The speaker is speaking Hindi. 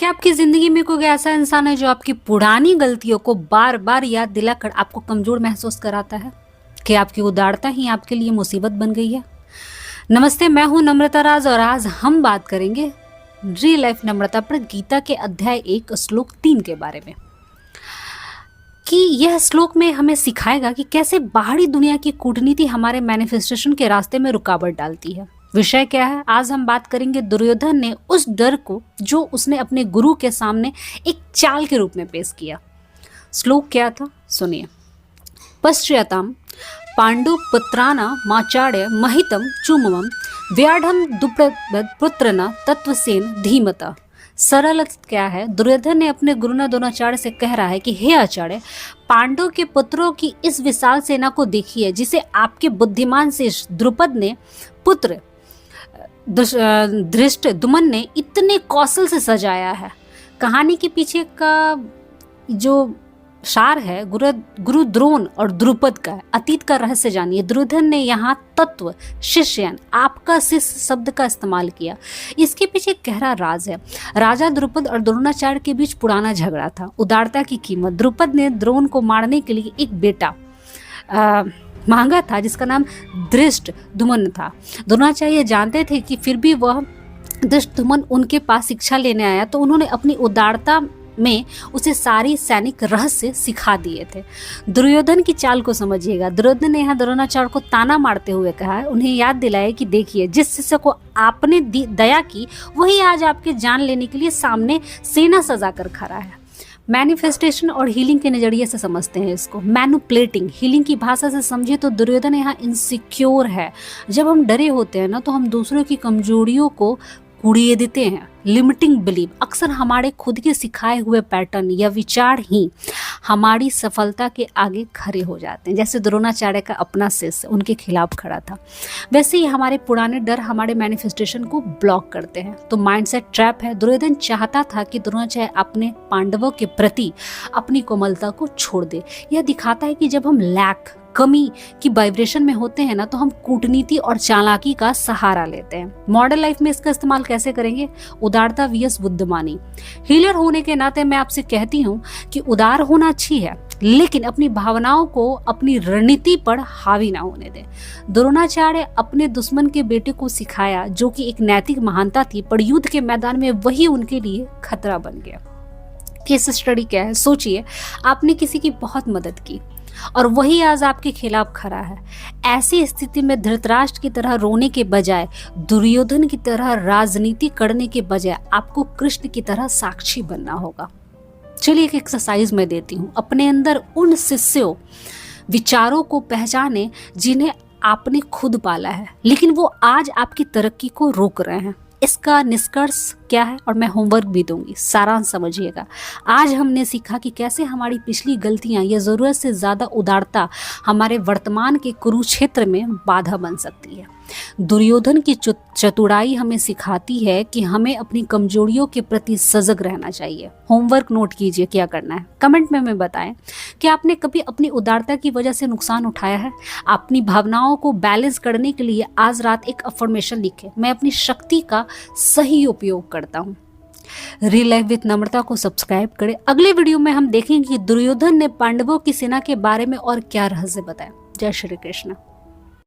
क्या आपकी जिंदगी में कोई ऐसा इंसान है जो आपकी पुरानी गलतियों को बार बार याद दिलाकर आपको कमजोर महसूस कराता है? कि आपकी उदारता ही आपके लिए मुसीबत बन गई है? नमस्ते, मैं हूं नम्रता राज और आज हम बात करेंगे रियल लाइफ नम्रता पर गीता के अध्याय 1 श्लोक 3 के बारे में। कि यह श्लोक में हमें सिखाएगा कि कैसे बाहरी दुनिया की कूटनीति हमारे मैनिफेस्टेशन के रास्ते में रुकावट डालती है। विषय क्या है? आज हम बात करेंगे दुर्योधन ने उस डर को जो उसने अपने गुरु के सामने एक चाल के रूप में पेश किया। श्लोक क्या था, सुनिए। पश्चाताम पांडु पुत्राना माचार्य महितम चुमम व्याढ़म दुपुत्रन तत्वसेन धीमता। सरल क्या है? दुर्योधन ने अपने गुरु द्रोणाचार्य से कह रहा है कि हे आचार्य, पांडव के पुत्रों की इस विशाल सेना को देखिए जिसे आपके बुद्धिमान शिष्य द्रुपद ने पुत्र धृष्टद्युम्न ने इतने कौशल से सजाया है। कहानी के पीछे का जो सार है गुरु द्रोण और द्रुपद का है। अतीत का रहस्य जानिए। दुर्योधन ने यहाँ तत्व शिष्य आपका शिष्य शब्द का इस्तेमाल किया। इसके पीछे एक गहरा राज है। राजा द्रुपद और द्रोणाचार्य के बीच पुराना झगड़ा था। उदारता की कीमत। द्रुपद ने द्रोण को मारने के लिए एक बेटा मांगा था जिसका नाम धृष्टद्युम्न था। द्रोणाचार्य जानते थे कि फिर भी वह धृष्टद्युम्न उनके पास शिक्षा लेने आया तो उन्होंने अपनी उदारता में उसे सारी सैनिक रहस्य सिखा दिए थे। दुर्योधन की चाल को समझिएगा। दुर्योधन ने यहाँ द्रोणाचार्य को ताना मारते हुए कहा है, उन्हें याद दिलाया कि देखिए जिस शिष्य को आपने दया की वही आज आपके जान लेने के लिए सामने सेना सजा कर खड़ा है। मैनिफेस्टेशन और हीलिंग के नजरिए से समझते हैं इसको। मैनुप्लेटिंग हीलिंग की भाषा से समझे तो दुर्योधन यहाँ इनसिक्योर है। जब हम डरे होते हैं ना तो हम दूसरों की कमजोरियों को उड़िए देते हैं। लिमिटिंग बिलीव अक्सर हमारे खुद के सिखाए हुए पैटर्न या विचार ही हमारी सफलता के आगे खड़े हो जाते हैं। जैसे द्रोणाचार्य का अपना शिष्य उनके खिलाफ खड़ा था, वैसे ही हमारे पुराने डर हमारे मैनिफेस्टेशन को ब्लॉक करते हैं। तो माइंडसेट ट्रैप है। दुर्योधन चाहता था कि द्रोणाचार्य अपने पांडवों के प्रति अपनी कोमलता को छोड़ दे। यह दिखाता है कि जब हम लैक कमी की वाइब्रेशन में होते हैं ना तो हम कूटनीति और चालाकी का सहारा लेते हैं। मॉडर्न लाइफ में इसका इस्तेमाल कैसे करेंगे? उदारता vs बुद्धिमानी। हीलर होने के नाते मैं आपसे कहती हूँ कि उदार होना अच्छी है लेकिन अपनी भावनाओं को अपनी रणनीति पर हावी ना होने दें। द्रोणाचार्य अपने दुश्मन के बेटे को सिखाया जो कि एक नैतिक महानता थी, पर युद्ध के मैदान में वही उनके लिए खतरा बन गया। केस स्टडी क्या है? सोचिए, आपने किसी की बहुत मदद की और वही आज आपके खिलाफ खड़ा है। ऐसी स्थिति में धृतराष्ट्र की तरह रोने के बजाय, दुर्योधन की तरह राजनीति करने के बजाय आपको कृष्ण की तरह साक्षी बनना होगा। चलिए एक एक्सरसाइज मैं देती हूँ। अपने अंदर उन शिष्यों विचारों को पहचाने जिन्हें आपने खुद पाला है लेकिन वो आज आपकी तरक्की को रोक रहे हैं। इसका निष्कर्ष क्या है और मैं होमवर्क भी दूंगी, सारांश समझिएगा। आज हमने सीखा कि कैसे हमारी पिछली गलतियां या जरूरत से ज्यादा उदारता हमारे वर्तमान के कुरुक्षेत्र में बाधा बन सकती है। दुर्योधन की चतुराई हमें सिखाती है कि हमें अपनी कमजोरियों के प्रति सजग रहना चाहिए। होमवर्क नोट कीजिए क्या करना है। कमेंट में बताएं कि आपने कभी अपनी उदारता की वजह से नुकसान उठाया है। अपनी भावनाओं को बैलेंस करने के लिए आज रात एक अफर्मेशन लिखें, मैं अपनी शक्ति का सही उपयोग करता हूँ। रियल लाइफ विद नम्रता को सब्सक्राइब करें। अगले वीडियो में हम देखेंगे कि दुर्योधन ने पांडवों की सेना के बारे में और क्या रहस्य बताया। जय श्री कृष्ण।